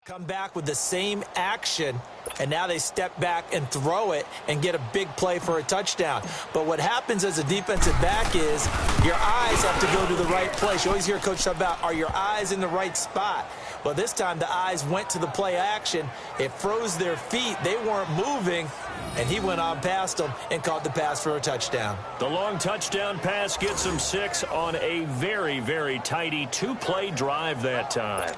Come back with the same action, and now they step back and throw it and get a big play for a touchdown. But what happens as a defensive back is your eyes have to go to the right place. You always hear Coach talk about, are your eyes in the right spot? Well, this time the eyes went to the play action. It froze their feet. They weren't moving, and he went on past them and caught the pass for a touchdown. The long touchdown pass gets them 6 on a very, very tidy two-play drive that time.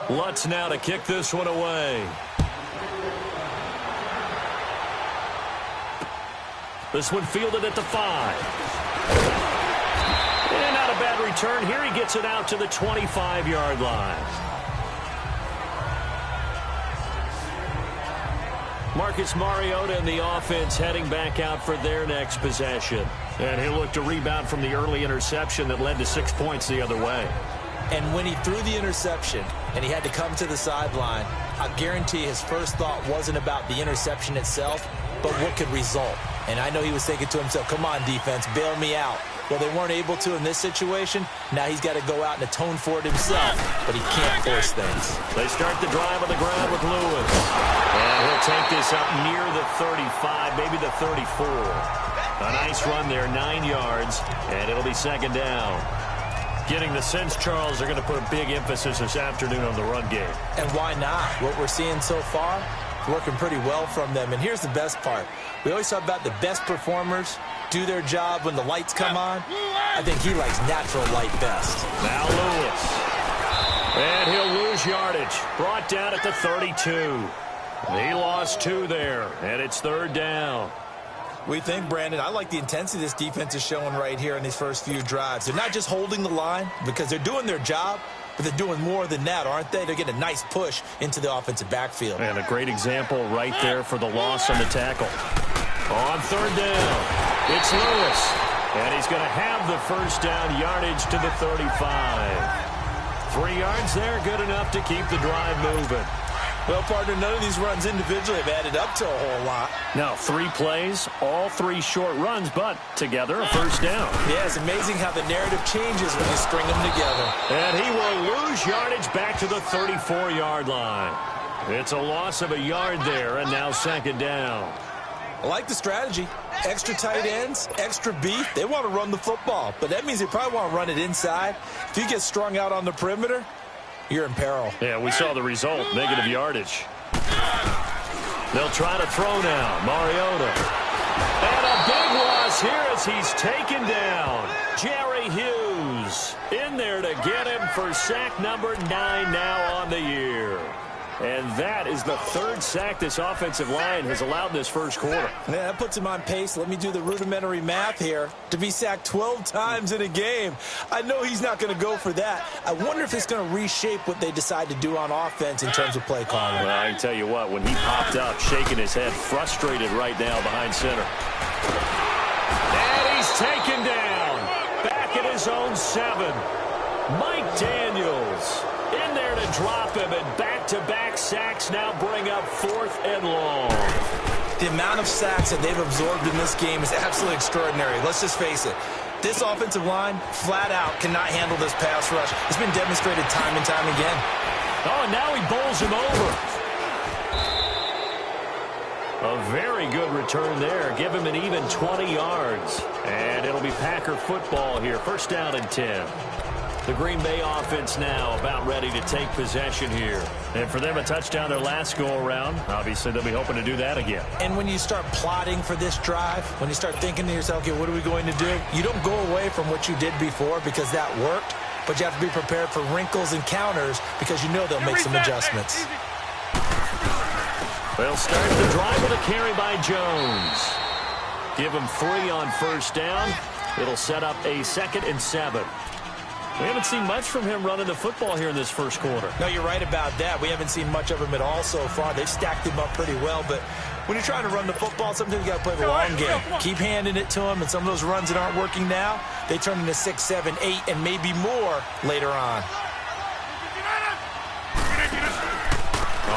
Lutz now to kick this one away. This one fielded at the 5. And not a bad return. Here he gets it out to the 25-yard line. Marcus Mariota and the offense heading back out for their next possession. And he'll look to rebound from the early interception that led to 6 points the other way. And when he threw the interception and he had to come to the sideline, I guarantee his first thought wasn't about the interception itself, but what could result. And I know he was thinking to himself, come on, defense, bail me out. Well, they weren't able to in this situation. Now he's got to go out and atone for it himself, but he can't force things. They start the drive on the ground with Lewis. And he'll take this up near the 35, maybe the 34. A nice run there, 9 yards, and it'll be second down. Getting the sense, Charles, they're going to put a big emphasis this afternoon on the run game. And why not? What we're seeing so far, working pretty well from them. And here's the best part. We always talk about the best performers do their job when the lights come on. I think he likes natural light best. Now Lewis. And he'll lose yardage. Brought down at the 32. He lost 2 there, and it's third down. We think, Brandon, I like the intensity this defense is showing right here in these first few drives. They're not just holding the line because they're doing their job, but they're doing more than that, aren't they? They're getting a nice push into the offensive backfield. And a great example right there for the loss on the tackle. On third down, it's Lewis. And he's going to have the first down yardage to the 35. 3 yards there, good enough to keep the drive moving. Well, partner, none of these runs individually have added up to a whole lot. Now, 3 plays, all 3 short runs, but together a first down. Yeah, it's amazing how the narrative changes when you string them together. And he will lose yardage back to the 34-yard line. It's a loss of a yard there, and now second down. I like the strategy. Extra tight ends, extra beef. They want to run the football, but that means they probably want to run it inside. If you get strung out on the perimeter, you're in peril. Yeah, we saw the result, negative yardage. They'll try to throw now, Mariota. And a big loss here as he's taken down. Jerry Hughes in there to get him for sack number 9 now on the year. And that is the 3rd sack this offensive line has allowed this first quarter. Yeah, that puts him on pace. Let me do the rudimentary math here. To be sacked 12 times in a game. I know he's not going to go for that. I wonder if it's going to reshape what they decide to do on offense in terms of play calling. Well, I can tell you what, when he popped up, shaking his head, frustrated right now behind center. And he's taken down. Back at his own 7. Mike Daniels in there to drop him, and back-to-back sacks now bring up 4th and long. The amount of sacks that they've absorbed in this game is absolutely extraordinary. Let's just face it. This offensive line, flat out, cannot handle this pass rush. It's been demonstrated time and time again. Oh, and now he bowls him over. A very good return there. Give him an even 20 yards. And it'll be Packer football here. First down and 10. The Green Bay offense now about ready to take possession here. And for them, a touchdown their last go-around. Obviously, they'll be hoping to do that again. And when you start plotting for this drive, when you start thinking to yourself, okay, what are we going to do? You don't go away from what you did before because that worked, but you have to be prepared for wrinkles and counters because you know they'll make some adjustments. They'll start the drive with a carry by Jones. Give him 3 on first down. It'll set up a 2nd and 7. We haven't seen much from him running the football here in this first quarter. No, you're right about that. We haven't seen much of him at all so far. They've stacked him up pretty well, but when you're trying to run the football, sometimes you got to play the long game. Keep handing it to him, and some of those runs that aren't working now, they turn into 6, 7, 8, and maybe more later on.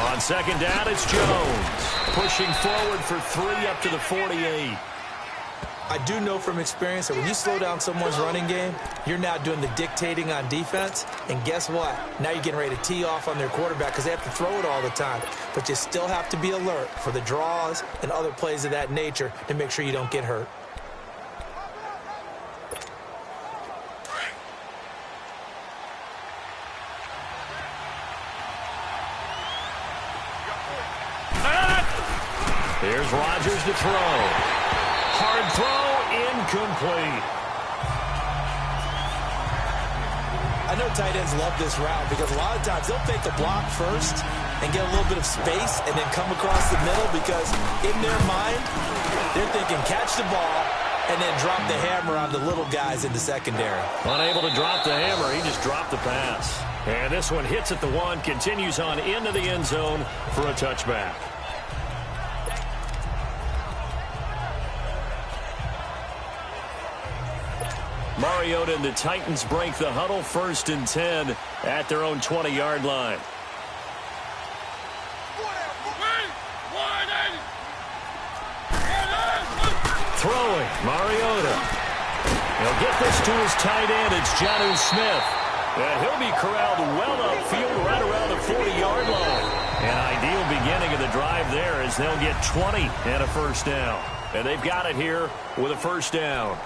On second down, it's Jones. Pushing forward for 3 up to the 48. I do know from experience that when you slow down someone's running game, you're now doing the dictating on defense. And guess what? Now you're getting ready to tee off on their quarterback because they have to throw it all the time. But you still have to be alert for the draws and other plays of that nature to make sure you don't get hurt. Here's Rodgers to throw. Hard throw, incomplete. I know tight ends love this route because a lot of times they'll take the block first and get a little bit of space and then come across the middle because in their mind, they're thinking catch the ball and then drop the hammer on the little guys in the secondary. Unable to drop the hammer, he just dropped the pass. And this one hits at the 1, continues on into the end zone for a touchback. Mariota and the Titans break the huddle, 1st and 10 at their own 20-yard line. Throwing, Mariota. He'll get this to his tight end. It's Jonnu Smith. And he'll be corralled well upfield right around the 40-yard line. An ideal beginning of the drive there as they'll get 20 and a first down. And they've got it here with a first down.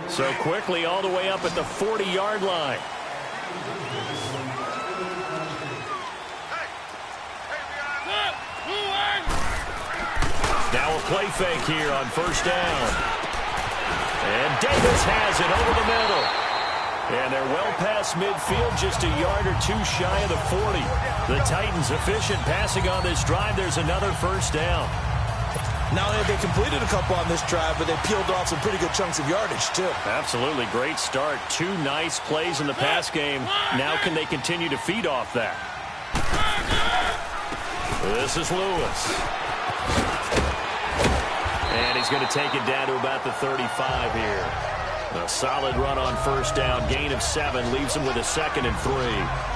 So quickly all the way up at the 40-yard line. Now a play fake here on first down. And Davis has it over the middle. And they're well past midfield, just a yard or two shy of the 40. The Titans efficient passing on this drive. There's another first down. Not only have they completed a couple on this drive, but they peeled off some pretty good chunks of yardage, too. Absolutely. Great start. 2 nice plays in the pass game. Now can they continue to feed off that? This is Lewis. And he's going to take it down to about the 35 here. A solid run on first down. Gain of 7 leaves him with a 2nd and 3.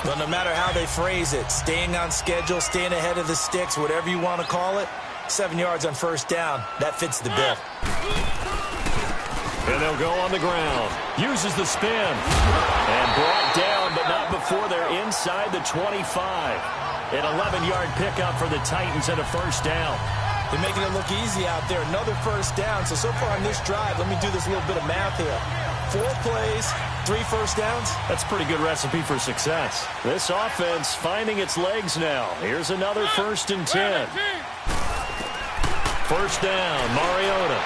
But no matter how they phrase it, staying on schedule, staying ahead of the sticks, whatever you want to call it, 7 yards on first down, that fits the bill. And they'll go on the ground. Uses the spin. And brought down, but not before they're inside the 25. An 11-yard pickup for the Titans and a first down. They're making it look easy out there. Another first down. So far on this drive, let me do this little bit of math here. 4 plays, 3 first downs. That's a pretty good recipe for success. This offense finding its legs now. Here's another 1st and 10. First down, Mariota.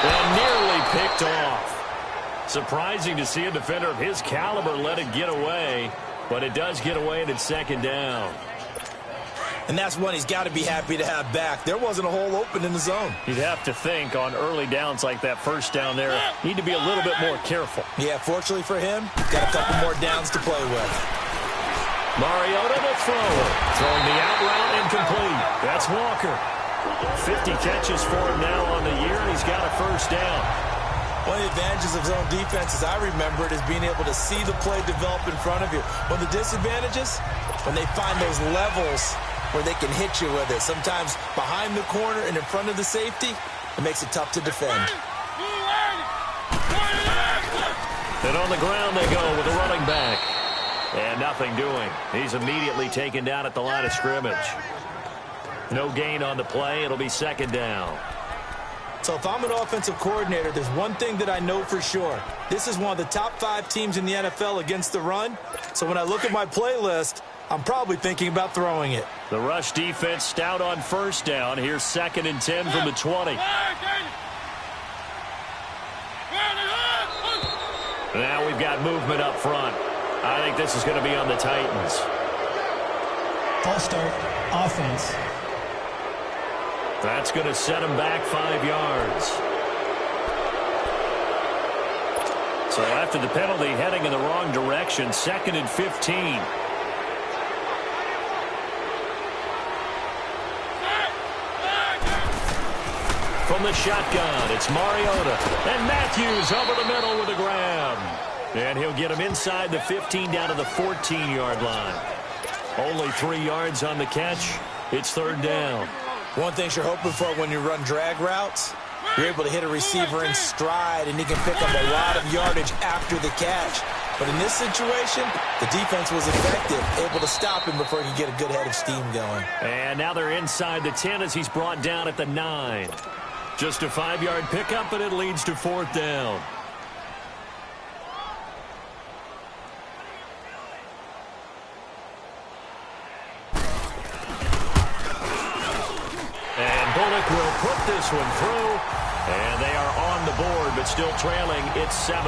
And nearly picked off. Surprising to see a defender of his caliber let it get away, but it does get away and it's 2nd down. And that's one he's got to be happy to have back. There wasn't a hole open in the zone. You'd have to think on early downs like that first down there, need to be a little bit more careful. Yeah, fortunately for him, got a couple more downs to play with. Mariota the thrower. Throwing the out route incomplete. That's Walker. 50 catches for him now on the year, and he's got a first down. One of the advantages of zone defense, as I remember it, is being able to see the play develop in front of you. One of the disadvantages, when they find those levels where they can hit you with it. Sometimes behind the corner and in front of the safety, it makes it tough to defend. And on the ground they go with a running back. And nothing doing. He's immediately taken down at the line of scrimmage. No gain on the play. It'll be 2nd down. So if I'm an offensive coordinator, there's one thing that I know for sure. This is one of the top 5 teams in the NFL against the run. So when I look at my playlist, I'm probably thinking about throwing it. The rush defense stout on first down. Here's 2nd and 10 from the 20. Now we've got movement up front. I think this is going to be on the Titans. False start, offense. That's going to set him back 5 yards. So after the penalty, heading in the wrong direction, 2nd and 15. From the shotgun, it's Mariota. And Matthews over the middle with a grab. And he'll get him inside the 15 down to the 14-yard line. Only 3 yards on the catch. It's 3rd down. One thing you're hoping for when you run drag routes, you're able to hit a receiver in stride, and he can pick up a lot of yardage after the catch. But in this situation, the defense was effective, able to stop him before he could get a good head of steam going. And now they're inside the 10 as he's brought down at the 9. Just a 5-yard pickup, and it leads to 4th down. And Bullock will put this one through, and they are on the board, but still trailing. It's 7-3.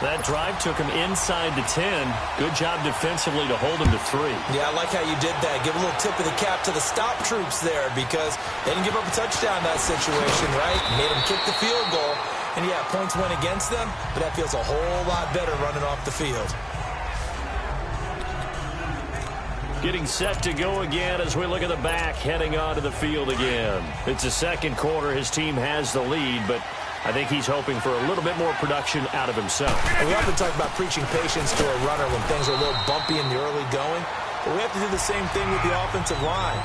That drive took him inside the 10. Good job defensively to hold him to 3. Yeah, I like how you did that. Give a little tip of the cap to the stop troops there because they didn't give up a touchdown in that situation, right? Made them kick the field goal. And, yeah, points went against them, but that feels a whole lot better running off the field. Getting set to go again as we look at the back, heading onto the field again. It's the second quarter. His team has the lead, but I think he's hoping for a little bit more production out of himself. And we often talk about preaching patience to a runner when things are a little bumpy in the early going, but we have to do the same thing with the offensive line.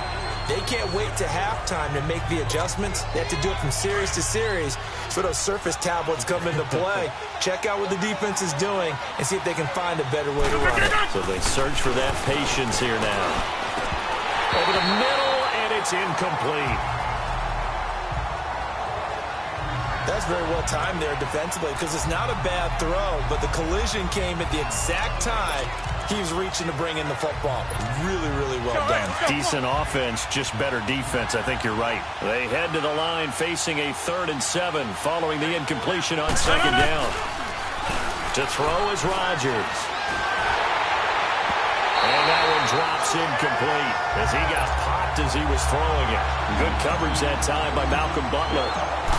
They can't wait to halftime to make the adjustments. They have to do it from series to series so those surface tablets come into play. Check out what the defense is doing and see if they can find a better way to run it. So they search for that patience here now. Over the middle, and it's incomplete. That's very well timed there defensively because it's not a bad throw, but the collision came at the exact time he was reaching to bring in the football. Really, really well done. Decent offense, just better defense. I think you're right. They head to the line facing a 3rd and 7 following the incompletion on 2nd down. To throw is Rodgers. And that one drops incomplete as he got popped as he was throwing it. Good coverage that time by Malcolm Butler.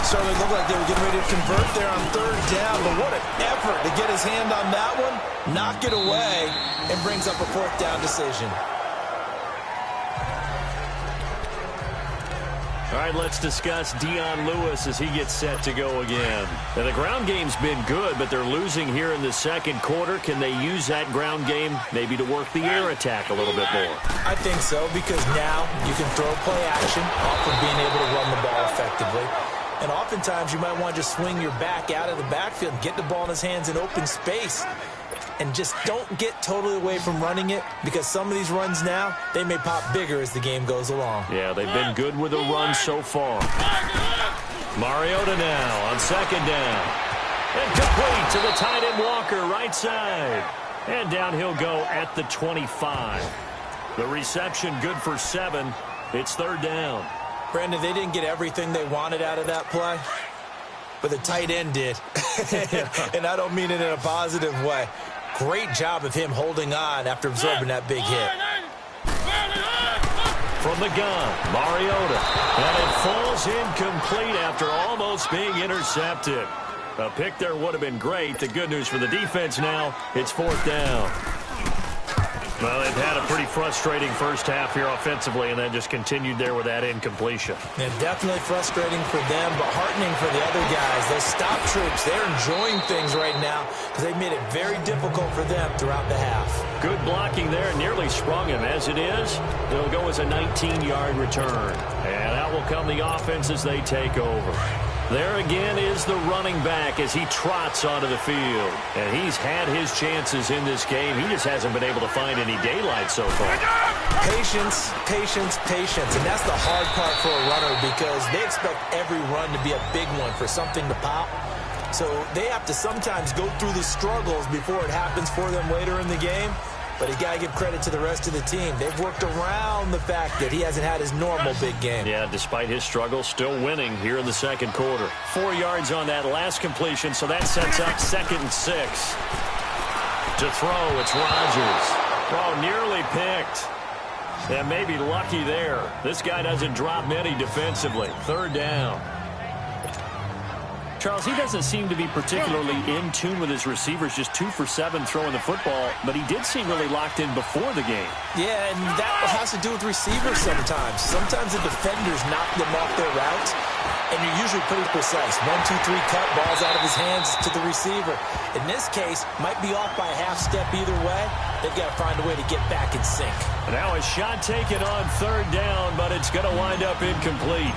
Certainly looked like they were getting ready to convert there on 3rd down, but what an effort to get his hand on that one, knock it away, and brings up a 4th down decision. All right, let's discuss Dion Lewis as he gets set to go again. Now, the ground game's been good, but they're losing here in the second quarter. Can they use that ground game maybe to work the air attack a little bit more? I think so, because now you can throw play action off of being able to run the ball effectively. And oftentimes you might want to just swing your back out of the backfield and get the ball in his hands in open space. And just don't get totally away from running it because some of these runs now, they may pop bigger as the game goes along. Yeah, they've been good with the run so far. Mariota now on 2nd down. And complete to the tight end Walker, right side. And down he'll go at the 25. The reception good for 7. It's 3rd down. Brandon, they didn't get everything they wanted out of that play, but the tight end did. And I don't mean it in a positive way. Great job of him holding on after absorbing that big hit. From the gun, Mariota. And it falls incomplete after almost being intercepted. A pick there would have been great. The good news for the defense now, it's 4th down. Well, they've had a pretty frustrating first half here offensively, and then just continued there with that incompletion. Yeah, definitely frustrating for them, but heartening for the other guys. Those stop troops, they're enjoying things right now because they've made it very difficult for them throughout the half. Good blocking there, nearly sprung him. As it is, it'll go as a 19-yard return. And out will come the offense as they take over. There again is the running back as he trots onto the field. And he's had his chances in this game. He just hasn't been able to find any daylight so far. Patience, patience, patience. And that's the hard part for a runner because they expect every run to be a big one for something to pop. So they have to sometimes go through the struggles before it happens for them later in the game. But you got to give credit to the rest of the team. They've worked around the fact that he hasn't had his normal big game. Yeah, despite his struggles, still winning here in the second quarter. 4 yards on that last completion, so that sets up 2nd and 6. To throw, it's Rodgers. Oh, nearly picked. Yeah, maybe lucky there. This guy doesn't drop many defensively. 3rd down. Charles, he doesn't seem to be particularly in tune with his receivers, just 2 for 7 throwing the football, but he did seem really locked in before the game. Yeah, and that has to do with receivers sometimes. Sometimes the defenders knock them off their routes, and you're usually pretty precise. 1, 2, 3 cut, balls out of his hands to the receiver. In this case, might be off by a half step either way. They've got to find a way to get back in sync. Now a shot taken on third down, but it's going to wind up incomplete.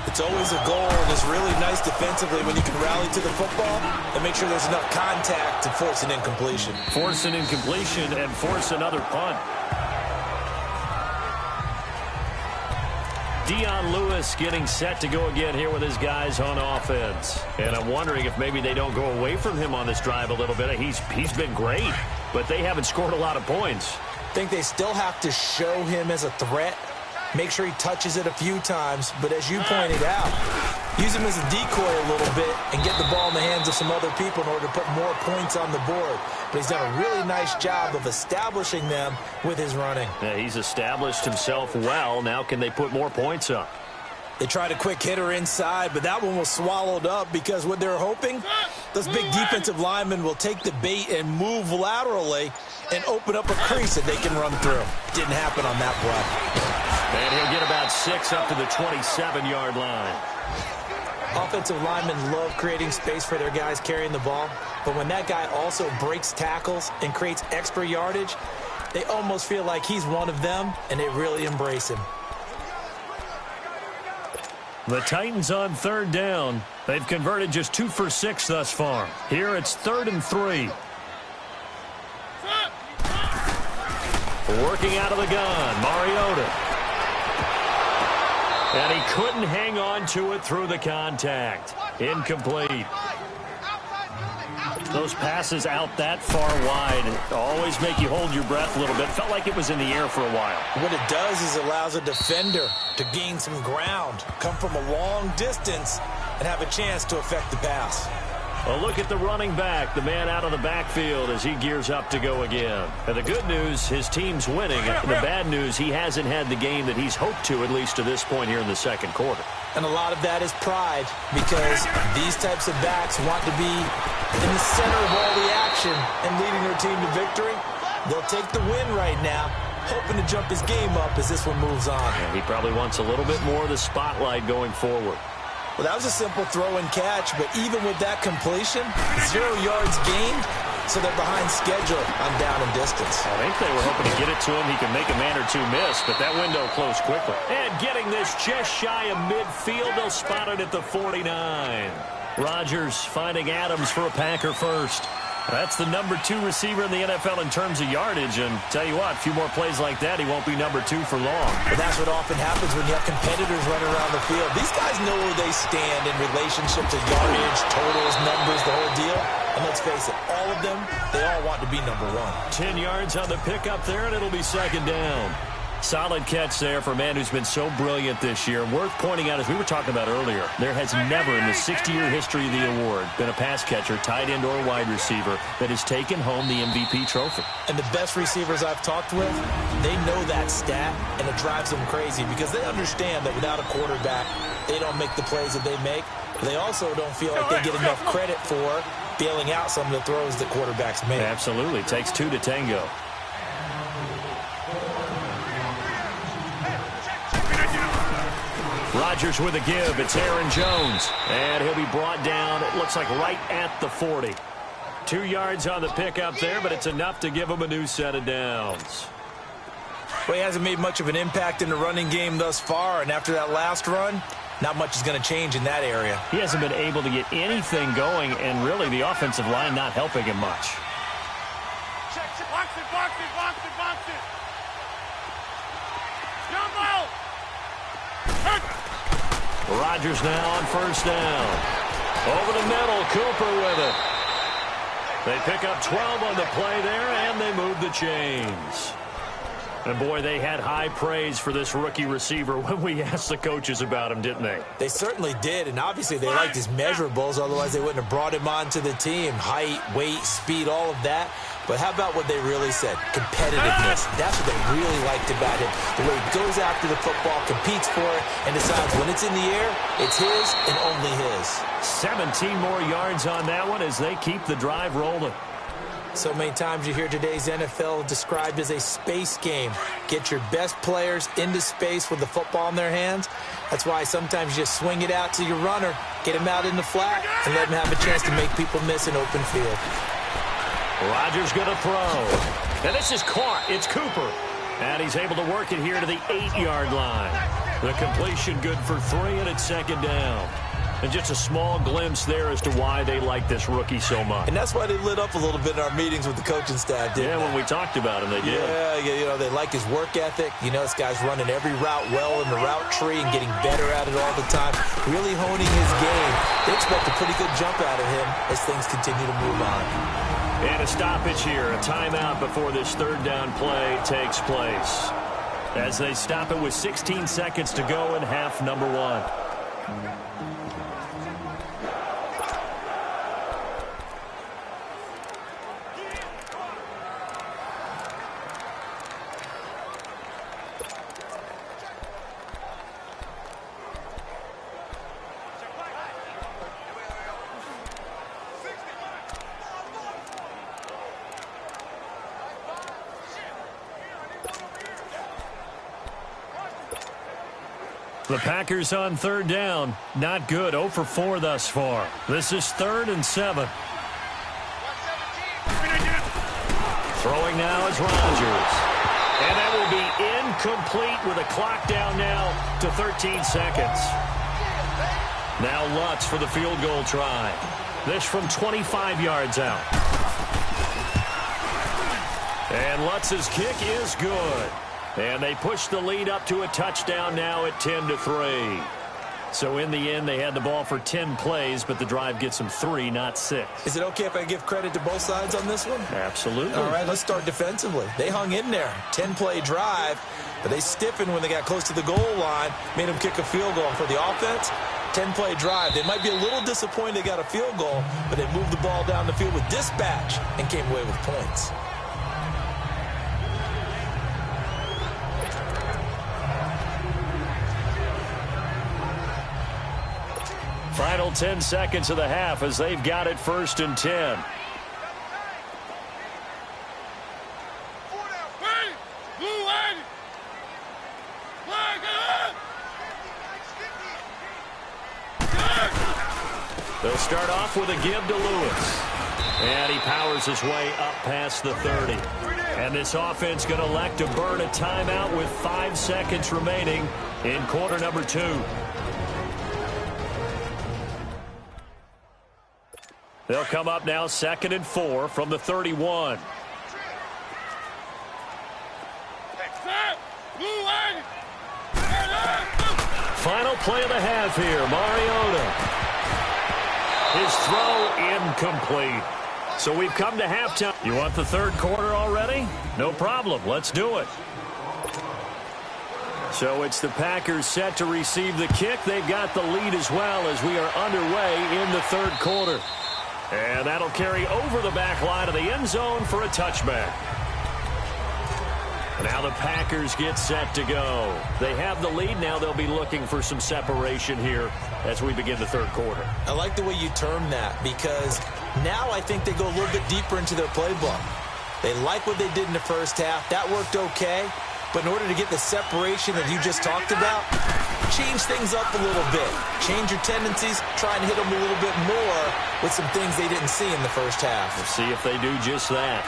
It's always a goal, and it's really nice defensively when you can rally to the football and make sure there's enough contact to force an incompletion. Force an incompletion and force another punt. Dion Lewis getting set to go again here with his guys on offense. And I'm wondering if maybe they don't go away from him on this drive a little bit. He's been great, but they haven't scored a lot of points. I think they still have to show him as a threat. Make sure he touches it a few times, but as you pointed out, use him as a decoy a little bit and get the ball in the hands of some other people in order to put more points on the board. But he's done a really nice job of establishing them with his running. Yeah, he's established himself well. Now can they put more points up? They tried a quick hitter inside, but that one was swallowed up because what they're hoping, those big defensive linemen will take the bait and move laterally and open up a crease that they can run through. Didn't happen on that play. And he'll get about 6 up to the 27-yard line. Offensive linemen love creating space for their guys carrying the ball, but when that guy also breaks tackles and creates extra yardage, they almost feel like he's one of them, and they really embrace him. The Titans on third down. They've converted just 2 for 6 thus far. Here it's 3rd and 3. Working out of the gun, Mariota. And he couldn't hang on to it through the contact. Incomplete. Those passes out that far wide always make you hold your breath a little bit. Felt like it was in the air for a while. What it does is it allows a defender to gain some ground, come from a long distance, and have a chance to affect the pass. A look at the running back, the man out of the backfield as he gears up to go again. And the good news, his team's winning. The bad news, he hasn't had the game that he's hoped to, at least to this point here in the second quarter. And a lot of that is pride, because these types of backs want to be in the center of all the action and leading their team to victory. They'll take the win right now, hoping to jump his game up as this one moves on. And he probably wants a little bit more of the spotlight going forward. Well, that was a simple throw and catch, but even with that completion, 0 yards gained, so they're behind schedule on down and distance. I think they were hoping to get it to him. He can make a man or two miss, but that window closed quickly. And getting this just shy of midfield, they'll spot it at the 49. Rodgers finding Adams for a Packer first. That's the number 2 receiver in the NFL in terms of yardage, and tell you what, a few more plays like that, he won't be number 2 for long. But that's what often happens when you have competitors running around the field. These guys know where they stand in relationship to yardage, totals, numbers, the whole deal. And let's face it, all of them, they all want to be number 1. 10 yards on the pickup there, and it'll be second down. Solid catch there for a man who's been so brilliant this year. Worth pointing out, as we were talking about earlier, there has never in the 60-year history of the award been a pass catcher, tight end or wide receiver that has taken home the MVP trophy. And the best receivers I've talked with, they know that stat, and it drives them crazy because they understand that without a quarterback, they don't make the plays that they make. They also don't feel like they get enough credit for bailing out some of the throws that quarterbacks make. Absolutely. It takes 2 to tango. Rodgers with a give. It's Aaron Jones. And he'll be brought down, it looks like right at the 40. 2 yards on the pickup there, but it's enough to give him a new set of downs. Well, he hasn't made much of an impact in the running game thus far, and after that last run, not much is going to change in that area. He hasn't been able to get anything going, and really the offensive line not helping him much. Box it, box it, box it, box it. Jumbo! Rodgers now on first down. Over the middle, Cooper with it. They pick up 12 on the play there, and they move the chains. And, boy, they had high praise for this rookie receiver when we asked the coaches about him, didn't they? They certainly did, and obviously they liked his measurables. Otherwise, they wouldn't have brought him onto the team. Height, weight, speed, all of that. But how about what they really said? Competitiveness. That's what they really liked about him. The way he goes after the football, competes for it, and decides when it's in the air, it's his and only his. 17 more yards on that one as they keep the drive rolling. So many times you hear today's NFL described as a space game. Get your best players into space with the football in their hands. That's why sometimes you just swing it out to your runner, get him out in the flat, and let him have a chance to make people miss an open field. Rodgers going to throw. And this is caught. It's Cooper. And he's able to work it here to the 8-yard line. The completion good for 3, and it's second down. And just a small glimpse there as to why they like this rookie so much. And that's why they lit up a little bit in our meetings with the coaching staff, didn't they? When we talked about him, they did. Yeah, they like his work ethic. This guy's running every route well in the route tree and getting better at it all the time, really honing his game. They expect a pretty good jump out of him as things continue to move on. And a stoppage here, a timeout before this third down play takes place. As they stop it with 16 seconds to go in half number 1. The Packers on third down. Not good. 0 for 4 thus far. This is 3rd and 7. Throwing now is Rodgers. And that will be incomplete with a clock down now to 13 seconds. Now Lutz for the field goal try. This from 25 yards out. And Lutz's kick is good. And they push the lead up to a touchdown now at 10-3. So in the end, they had the ball for 10 plays, but the drive gets them 3, not 6. Is it okay if I give credit to both sides on this one? Absolutely. All right, let's start defensively. They hung in there. 10-play drive, but they stiffened when they got close to the goal line, made them kick a field goal. For the offense, 10-play drive. They might be a little disappointed they got a field goal, but they moved the ball down the field with dispatch and came away with points. Final 10 seconds of the half as they've got it 1st and 10. They'll start off with a give to Lewis. And he powers his way up past the 30. And this offense going to elect to burn a timeout with 5 seconds remaining in quarter number 2. They'll come up now 2nd and 4 from the 31. Final play of the half here. Mariota. His throw incomplete. So we've come to halftime. You want the third quarter already? No problem. Let's do it. So it's the Packers set to receive the kick. They've got the lead as well as we are underway in the third quarter. And that'll carry over the back line of the end zone for a touchback. Now the Packers get set to go. They have the lead. Now they'll be looking for some separation here as we begin the third quarter. I like the way you term that because now I think they go a little bit deeper into their playbook. They like what they did in the first half. That worked okay. But in order to get the separation that you just talked about, change things up a little bit. Change your tendencies. Try and hit them a little bit more with some things they didn't see in the first half. We'll see if they do just that.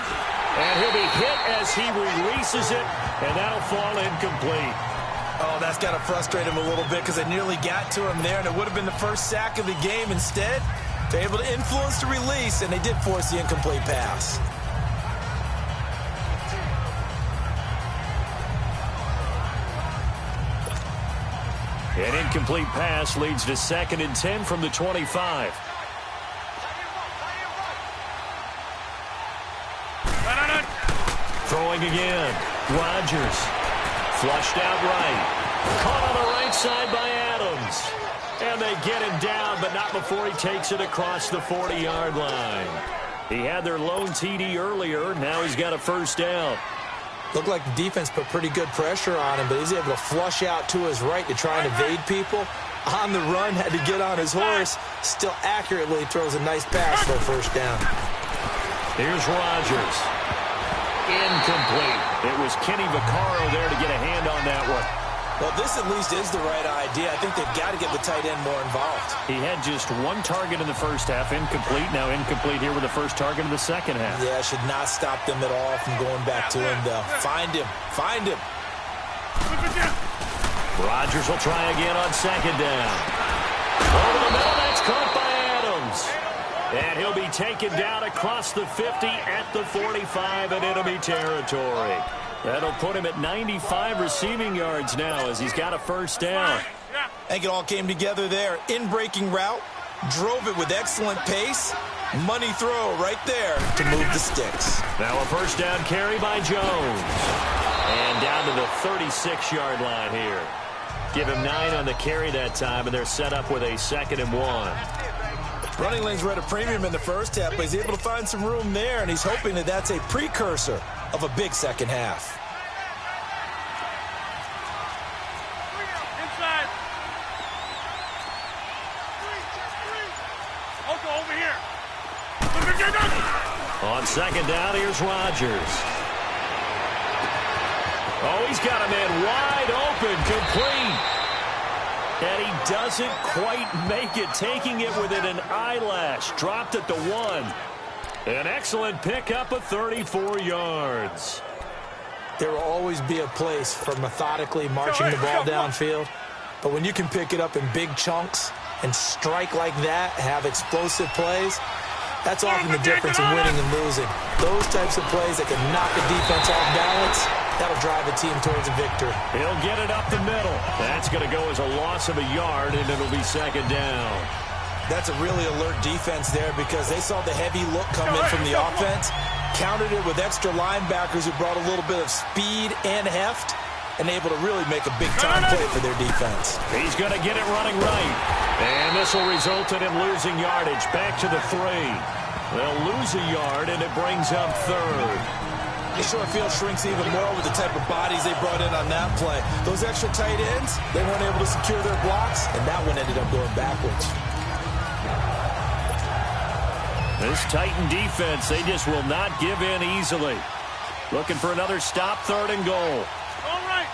And he'll be hit as he releases it, and that'll fall incomplete. Oh, that's got to frustrate him a little bit because they nearly got to him there, and it would have been the first sack of the game. Instead, they're able to influence the release, and they did force the incomplete pass. An incomplete pass leads to 2nd and 10 from the 25. Throwing again. Rodgers. Flushed out right. Caught on the right side by Adams. And they get him down, but not before he takes it across the 40-yard line. He had their lone TD earlier. Now he's got a first down. Looked like the defense put pretty good pressure on him, but he's able to flush out to his right to try and evade people. On the run, had to get on his horse. Still accurately throws a nice pass for a first down. Here's Rodgers. Incomplete. It was Kenny Vaccaro there to get a hand on that one. Well, this at least is the right idea. I think they've got to get the tight end more involved. He had just one target in the first half, incomplete. Now incomplete here with the first target in the second half. Yeah, should not stop them at all from going back to him, though. Find him. Find him. Rodgers will try again on second down. Over the middle, that's caught by Adams. And he'll be taken down across the 50 at the 45 in enemy territory. That'll put him at 95 receiving yards now as he's got a first down. I think it all came together there. In-breaking route, drove it with excellent pace. Money throw right there to move the sticks. Now a first down carry by Jones. And down to the 36-yard line here. Give him 9 on the carry that time, and they're set up with a 2nd and 1. Running lanes were at a premium in the first half, but he's able to find some room there, and he's hoping that that's a precursor of a big second half. Inside. Also over here. On second down, here's Rodgers. Oh, he's got a man wide open, complete. And he doesn't quite make it, taking it within an eyelash. Dropped at the 1. An excellent pickup of 34 yards. There will always be a place for methodically marching the ball downfield. But when you can pick it up in big chunks and strike like that, have explosive plays, that's often the difference in winning and losing. Those types of plays that can knock a defense off balance, that'll drive a team towards a victory. He'll get it up the middle. That's going to go as a loss of a yard, and it'll be second down. That's a really alert defense there because they saw the heavy look come in from the offense, countered it with extra linebackers who brought a little bit of speed and heft, and able to really make a big-time play for their defense. He's going to get it running right. And this will result in him losing yardage. Back to the 3. They'll lose a yard, and it brings up 3rd. The short field shrinks even more with the type of bodies they brought in on that play. Those extra tight ends, they weren't able to secure their blocks, and that one ended up going backwards. This Titan defense, they just will not give in easily. Looking for another stop, 3rd and goal. All right.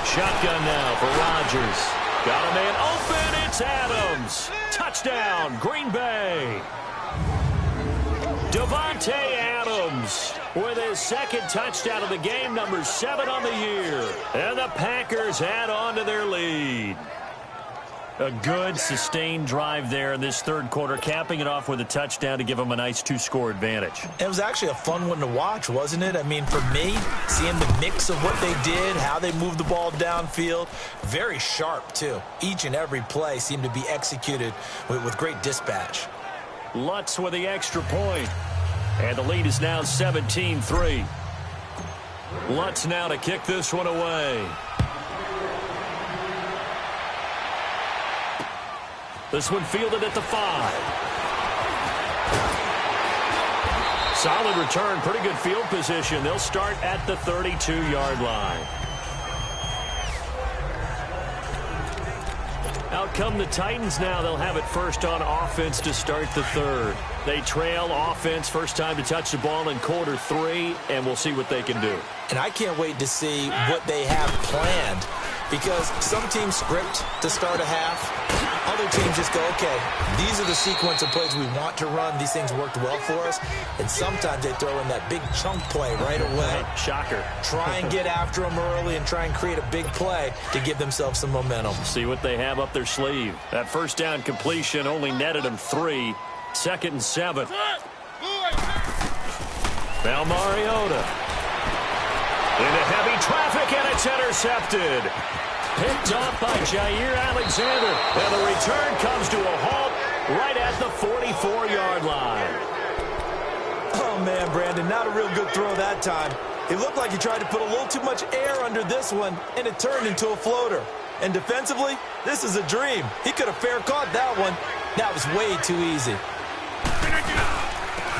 Shotgun now for Rodgers. Got a man open. It's Adams. Touchdown, Green Bay. Devontae Adams with his 2nd touchdown of the game, number 7 on the year. And the Packers add on to their lead. A good, sustained drive there in this 3rd quarter, capping it off with a touchdown to give them a nice 2-score advantage. It was actually a fun one to watch, wasn't it? I mean, for me, seeing the mix of what they did, how they moved the ball downfield, very sharp, too. Each and every play seemed to be executed with great dispatch. Lutz with the extra point. And the lead is now 17-3. Lutz now to kick this one away. This one fielded at the 5. Solid return, pretty good field position. They'll start at the 32-yard line. Out come the Titans now. They'll have it first on offense to start the 3rd. They trail offense, first time to touch the ball in quarter 3, and we'll see what they can do. And I can't wait to see what they have planned, because some teams script to start a half. Other teams just go, okay, these are the sequence of plays we want to run. These things worked well for us. And sometimes they throw in that big chunk play right away. Shocker. Try and get after them early and try and create a big play to give themselves some momentum. See what they have up their sleeve. That first down completion only netted them 3. 2nd and 7. Now Mariota. Into heavy traffic, and it's intercepted. Picked off by Jair Alexander. And the return comes to a halt right at the 44-yard line. Oh, man, Brandon, not a real good throw that time. It looked like he tried to put a little too much air under this one, and it turned into a floater. And defensively, this is a dream. He could have fair caught that one. That was way too easy.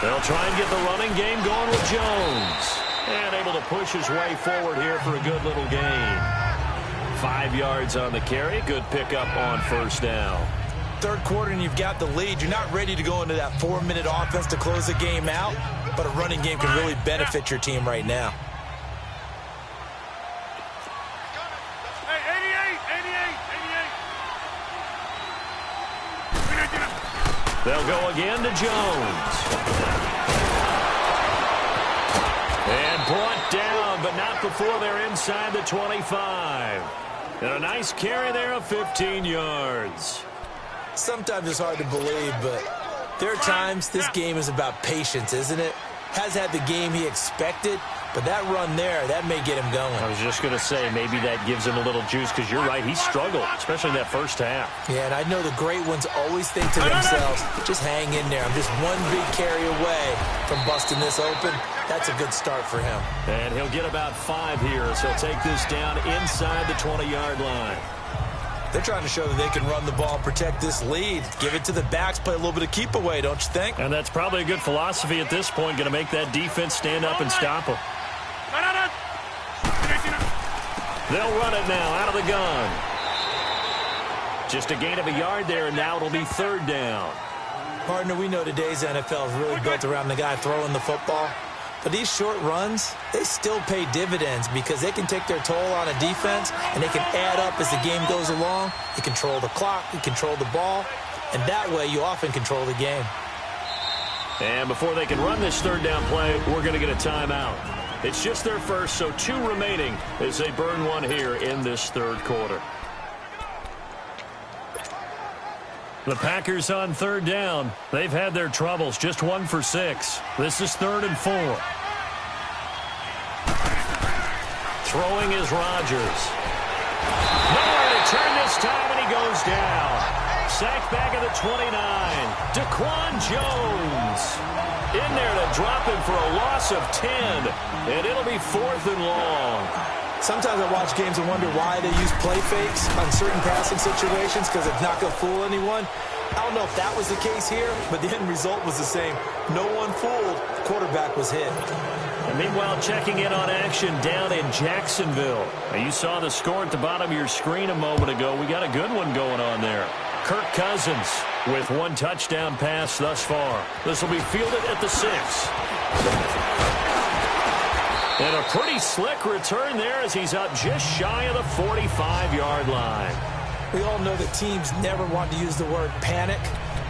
They'll try and get the running game going with Jones. And able to push his way forward here for a good little gain. 5 yards on the carry. Good pickup on first down. Third quarter and you've got the lead. You're not ready to go into that 4-minute offense to close the game out, but a running game can really benefit your team right now. They'll go again to Jones. And brought down, but not before they're inside the 25. And a nice carry there of 15 yards. Sometimes it's hard to believe, but there are times this game is about patience, isn't it? Has had the game he expected, but that run there, that may get him going. I was just going to say, maybe that gives him a little juice, because you're right, he struggled, especially in that first half. Yeah, and I know the great ones always think to themselves, just hang in there. I'm just one big carry away from busting this open. That's a good start for him. And he'll get about 5 here, so he'll take this down inside the 20-yard line. They're trying to show that they can run the ball and protect this lead. Give it to the backs, play a little bit of keep away, don't you think? And that's probably a good philosophy at this point, going to make that defense stand up and stop them. They'll run it now out of the gun. Just a gain of a yard there, and now it'll be third down. Partner, we know today's NFL is really built around the guy throwing the football. But these short runs, they still pay dividends because they can take their toll on a defense and they can add up as the game goes along. You control the clock, you control the ball, and that way you often control the game. And before they can run this third down play, we're going to get a timeout. It's just their first, so 2 remaining as they burn one here in this third quarter. The Packers on third down. They've had their troubles, just 1 for 6. This is 3rd and 4. Throwing is Rodgers. Nowhere to turn this time, and he goes down. Sacked back at the 29. Daquan Jones in there to drop him for a loss of 10, and it'll be 4th and long. Sometimes I watch games and wonder why they use play fakes on certain passing situations because it's not going to fool anyone. I don't know if that was the case here, but the end result was the same. No one fooled. The quarterback was hit. And meanwhile, checking in on action down in Jacksonville. Now, you saw the score at the bottom of your screen a moment ago. We got a good one going on there. Kirk Cousins with 1 touchdown pass thus far. This will be fielded at the 6. And a pretty slick return there as he's up just shy of the 45-yard line. We all know that teams never want to use the word panic,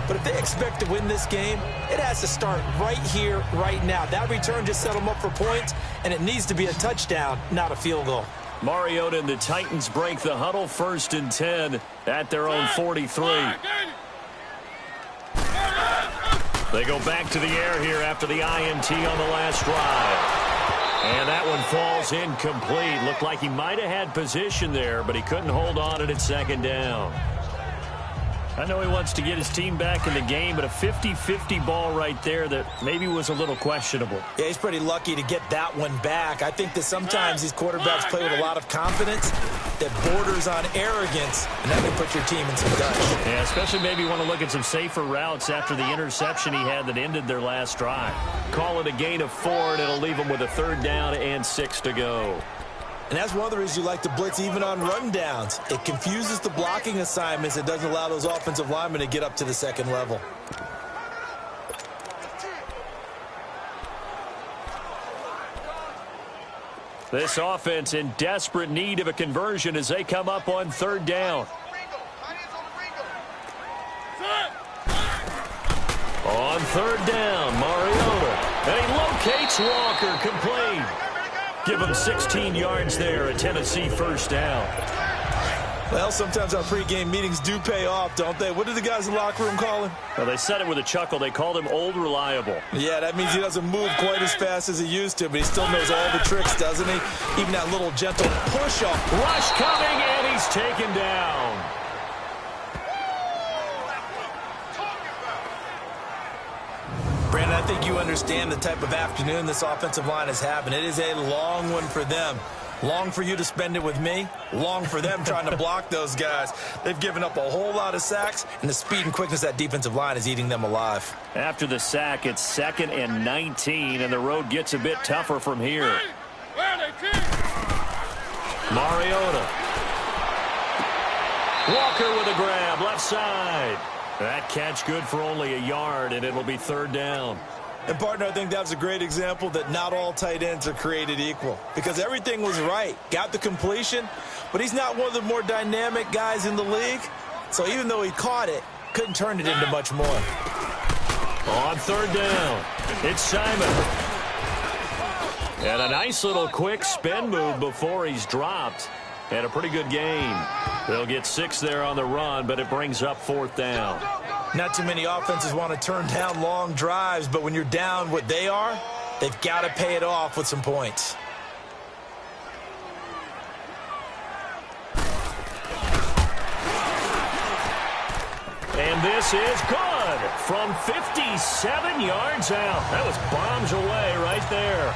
but if they expect to win this game, it has to start right here, right now. That return just set them up for points, and it needs to be a touchdown, not a field goal. Mariota and the Titans break the huddle, 1st and 10 at their own 43. They go back to the air here after the INT on the last drive. And that one falls incomplete. Looked like he might have had position there, but he couldn't hold on at 2nd down. I know he wants to get his team back in the game, but a 50-50 ball right there that maybe was a little questionable. Yeah, he's pretty lucky to get that one back. I think that sometimes these quarterbacks play with a lot of confidence that borders on arrogance, and that can put your team in some dutch. Yeah, especially maybe you want to look at some safer routes after the interception he had that ended their last drive. Call it a gain of 4, and it'll leave them with a 3rd down and 6 to go. And that's one of the reasons you like to blitz even on rundowns. It confuses the blocking assignments. It doesn't allow those offensive linemen to get up to the 2nd level. This offense in desperate need of a conversion as they come up on 3rd down. On 3rd down, Mariota. And he locates Walker, complete. Give him 16 yards there, a Tennessee 1st down. Well, sometimes our pregame meetings do pay off, don't they? What did the guys in the locker room call him? Well, they said it with a chuckle. They called him Old Reliable. Yeah, that means he doesn't move quite as fast as he used to, but he still knows all the tricks, doesn't he? Even that little gentle push-off. Rush coming, and he's taken down. Brandon, I think you understand the type of afternoon this offensive line is having. It is a long one for them. Long for you to spend it with me. Long for them trying to block those guys. They've given up a whole lot of sacks, and the speed and quickness of that defensive line is eating them alive. After the sack, it's 2nd and 19, and the road gets a bit tougher from here. Mariota. Walker with a grab, left side. That catch good for only a yard, and it'll be 3rd down. And, partner, I think that was a great example that not all tight ends are created equal because everything was right. Got the completion, but he's not one of the more dynamic guys in the league. So even though he caught it, couldn't turn it into much more. On 3rd down, it's Simon. And a nice little quick spin move before he's dropped. And a pretty good gain. They'll get 6 there on the run, but it brings up 4th down. Not too many offenses want to turn down long drives, but when you're down what they are, they've got to pay it off with some points. And this is good from 57 yards out. That was bombs away right there.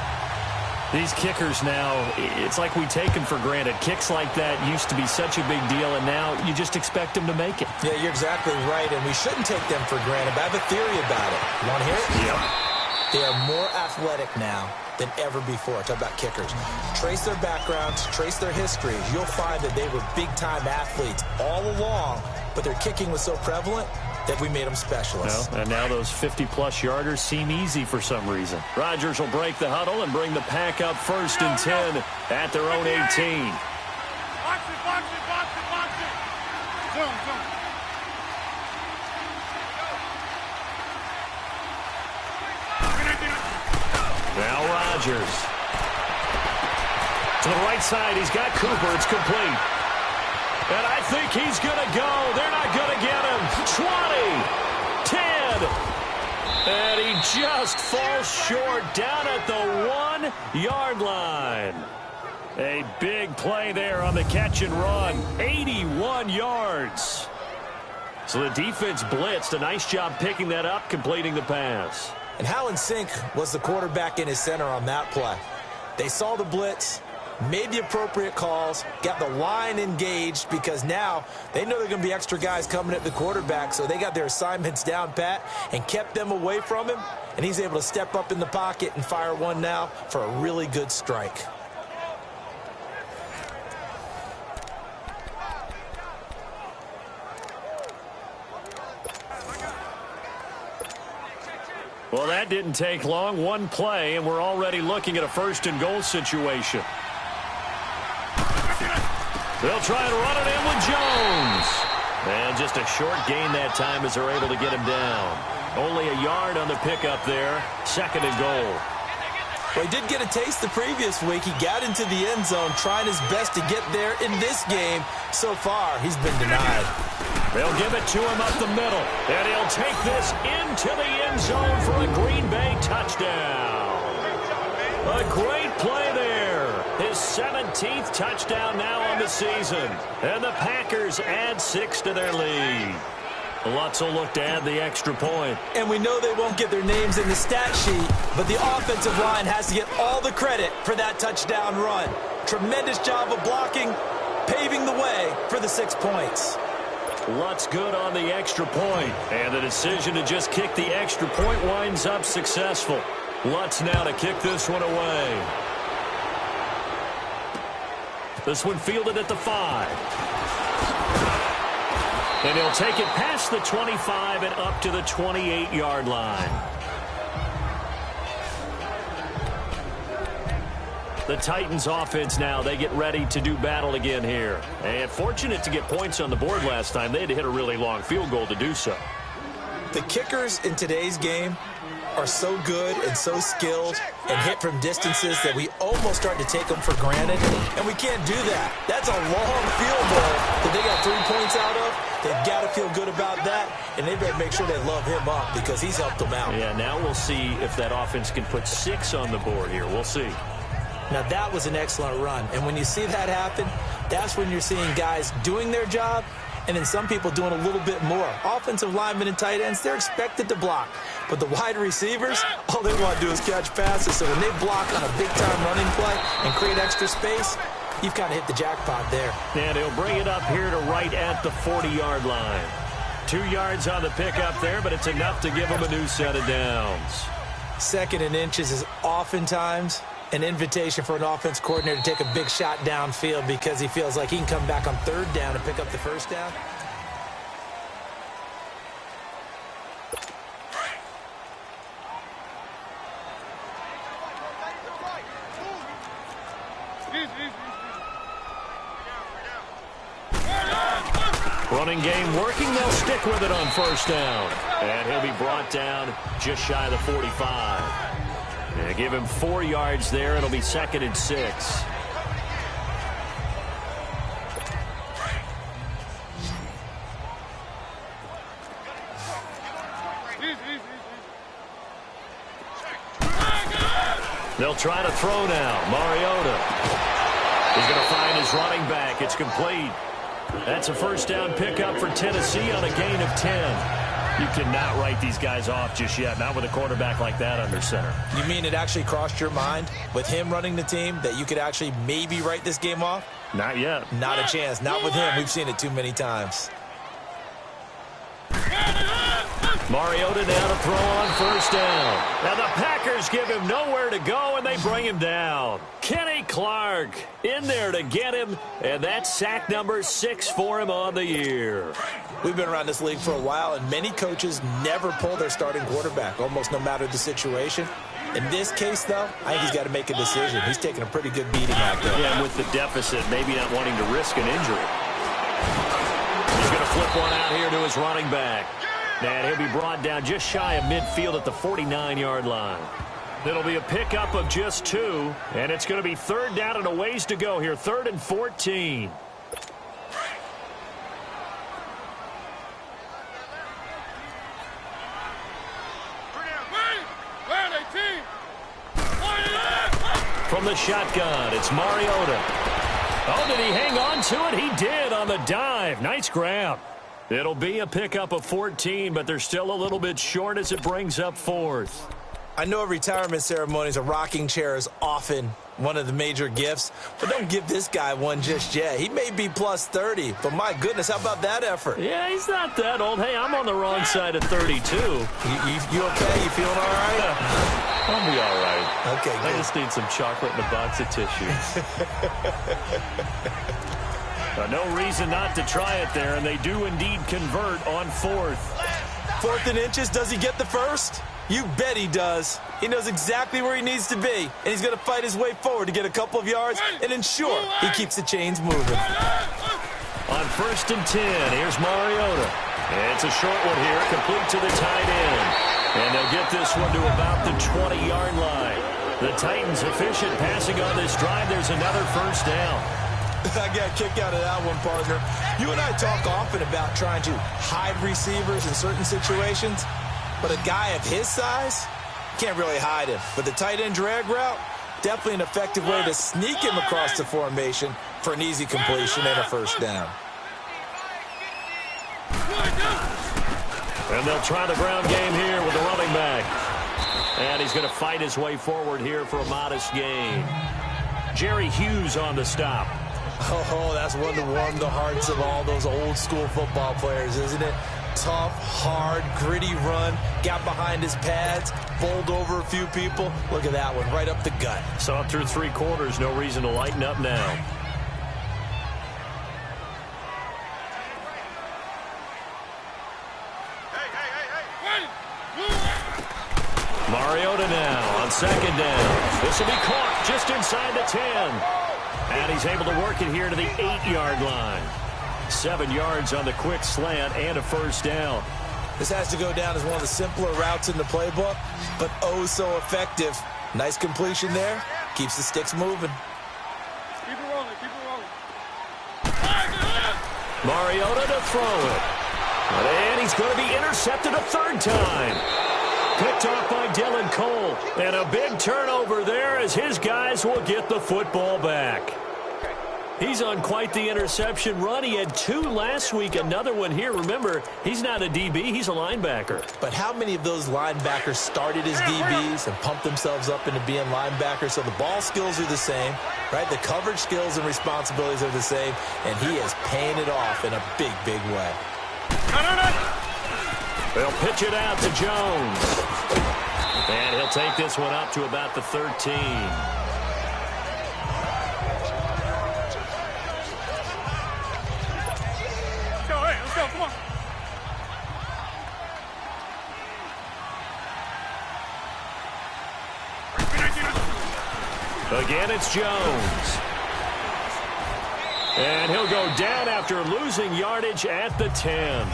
These kickers now, it's like we take them for granted. Kicks like that used to be such a big deal, and now you just expect them to make it. Yeah, you're exactly right, and we shouldn't take them for granted, but I have a theory about it. You want to hear it? Yep. They are more athletic now than ever before. Talk about kickers. Trace their backgrounds, trace their histories. You'll find that they were big-time athletes all along, but their kicking was so prevalent that we made them specialists. Well, and now those 50-plus yarders seem easy for some reason. Rodgers will break the huddle and bring the pack up 1st and 10 at their own 18. Box it, box it, box it, box it. Zoom, zoom. Now Rodgers. To the right side, he's got Cooper. It's complete. And I think he's going to go. They're not going to get him. 20, 10. And he just falls short down at the 1-yard line. A big play there on the catch and run. 81 yards. So the defense blitzed. A nice job picking that up, completing the pass. And how in sync was the quarterback in his center on that play? They saw the blitz, made the appropriate calls, got the line engaged because now they know there are going to be extra guys coming at the quarterback, so they got their assignments down pat and kept them away from him, and he's able to step up in the pocket and fire one now for a really good strike. Well, that didn't take long. One play, and we're already looking at a 1st and goal situation. They'll try and run it in with Jones. And just a short gain that time as they're able to get him down. Only a yard on the pickup there. 2nd and goal. Well, he did get a taste the previous week. He got into the end zone trying his best to get there in this game. So far, he's been denied. They'll give it to him up the middle. And he'll take this into the end zone for a Green Bay touchdown. A great play there. His 17th touchdown now on the season. And the Packers add 6 to their lead. Lutz will look to add the extra point. And we know they won't get their names in the stat sheet, but the offensive line has to get all the credit for that touchdown run. Tremendous job of blocking, paving the way for the 6 points. Lutz good on the extra point. And the decision to just kick the extra point winds up successful. Lutz now to kick this one away. This one fielded at the 5. And he'll take it past the 25 and up to the 28-yard line. The Titans offense now, they get ready to do battle again here. And fortunate to get points on the board last time. They had to hit a really long field goal to do so. The kickers in today's game are so good and so skilled and hit from distances that we almost start to take them for granted, and we can't do that. That's a long field goal that they got 3 points out of. They've got to feel good about that, and they better make sure they love him up because he's helped them out. Yeah, now we'll see if that offense can put 6 on the board here. We'll see. Now, that was an excellent run, and when you see that happen, that's when you're seeing guys doing their job and then some people doing a little bit more. Offensive linemen and tight ends, they're expected to block. But the wide receivers, all they want to do is catch passes. So when they block on a big-time running play and create extra space, you've kind of hit the jackpot there. And he'll bring it up here to right at the 40-yard line. 2 yards on the pickup there, but it's enough to give him a new set of downs. 2nd and inches is oftentimes an invitation for an offense coordinator to take a big shot downfield because he feels like he can come back on third down and pick up the first down. Running game working. They'll stick with it on first down. And he'll be brought down just shy of the 45. They give him 4 yards there. It'll be 2nd and 6. They'll try to throw now. Mariota. He's going to find his running back. It's complete. That's a first down pickup for Tennessee on a gain of 10. You cannot write these guys off just yet, not with a quarterback like that under center. You mean it actually crossed your mind with him running the team that you could actually maybe write this game off? Not yet. Not a chance. Not with him. We've seen it too many times. Mariota now to throw on first down. Now the Packers give him nowhere to go, and they bring him down. Kenny Clark in there to get him, and that's sack number 6 for him on the year. We've been around this league for a while, and many coaches never pull their starting quarterback, almost no matter the situation. In this case, though, I think he's got to make a decision. He's taking a pretty good beating out there. Yeah, and with the deficit, maybe not wanting to risk an injury. He's going to flip one out here to his running back. And he'll be brought down just shy of midfield at the 49-yard line. It'll be a pickup of just 2, and it's going to be 3rd down and a ways to go here, 3rd and 14. From the shotgun, it's Mariota. Oh, did he hang on to it? He did on the dive. Nice grab. It'll be a pickup of 14, but they're still a little bit short as it brings up 4th. I know at retirement ceremonies, a rocking chair is often one of the major gifts, but don't give this guy one just yet. He may be plus 30, but my goodness, how about that effort? Yeah, he's not that old. Hey, I'm on the wrong side of 32. You okay? You feeling all right? I'll be all right. Okay, good. I just need some chocolate and a box of tissues. No reason not to try it there, and they do indeed convert on 4th. 4th and inches, does he get the first? You bet he does. He knows exactly where he needs to be, and he's going to fight his way forward to get a couple of yards and ensure he keeps the chains moving. On 1st and 10, here's Mariota. It's a short one here, complete to the tight end. And they'll get this one to about the 20-yard line. The Titans efficient passing on this drive. There's another first down. I got a kick out of that one, partner. You and I talk often about trying to hide receivers in certain situations, but a guy of his size can't really hide him. But the tight end drag route, definitely an effective way to sneak him across the formation for an easy completion and a first down. And they'll try the ground game here with the running back. And he's going to fight his way forward here for a modest gain. Jerry Hughes on the stop. Oh, that's one to warm the hearts of all those old-school football players, isn't it? Tough, hard, gritty run, got behind his pads, bowled over a few people. Look at that one, right up the gut. Saw it through 3 quarters, no reason to lighten up now. Mariota now on 2nd down. This will be caught just inside the 10. And he's able to work it here to the 8-yard line. 7 yards on the quick slant and a first down. This has to go down as one of the simpler routes in the playbook, but oh so effective. Nice completion there. Keeps the sticks moving. Keep it rolling, keep it rolling. Mariota to throw it. And he's going to be intercepted a 3rd time. Picked off by Dylan Cole. And a big turnover there as his guys will get the football back. He's on quite the interception run. He had 2 last week, another one here. Remember, he's not a DB, he's a linebacker. But how many of those linebackers started as DBs and pumped themselves up into being linebackers? So the ball skills are the same, right? The coverage skills and responsibilities are the same, and he is paying it off in a big, big way. They'll pitch it out to Jones. And he'll take this one up to about the 13. Again, it's Jones. And he'll go down after losing yardage at the 10.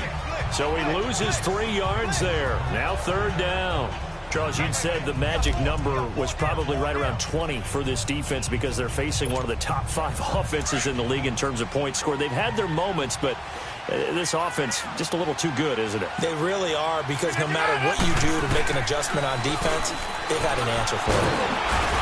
So he loses 3 yards there. Now 3rd down. Charles, you'd said the magic number was probably right around 20 for this defense because they're facing one of the top 5 offenses in the league in terms of points scored. They've had their moments, but this offense just a little too good, isn't it? They really are, because no matter what you do to make an adjustment on defense, they've had an answer for it.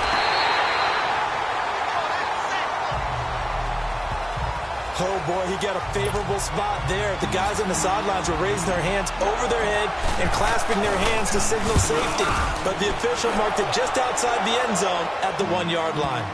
Oh, boy, he got a favorable spot there. The guys on the sidelines were raising their hands over their head and clasping their hands to signal safety. But the official marked it just outside the end zone at the 1-yard line.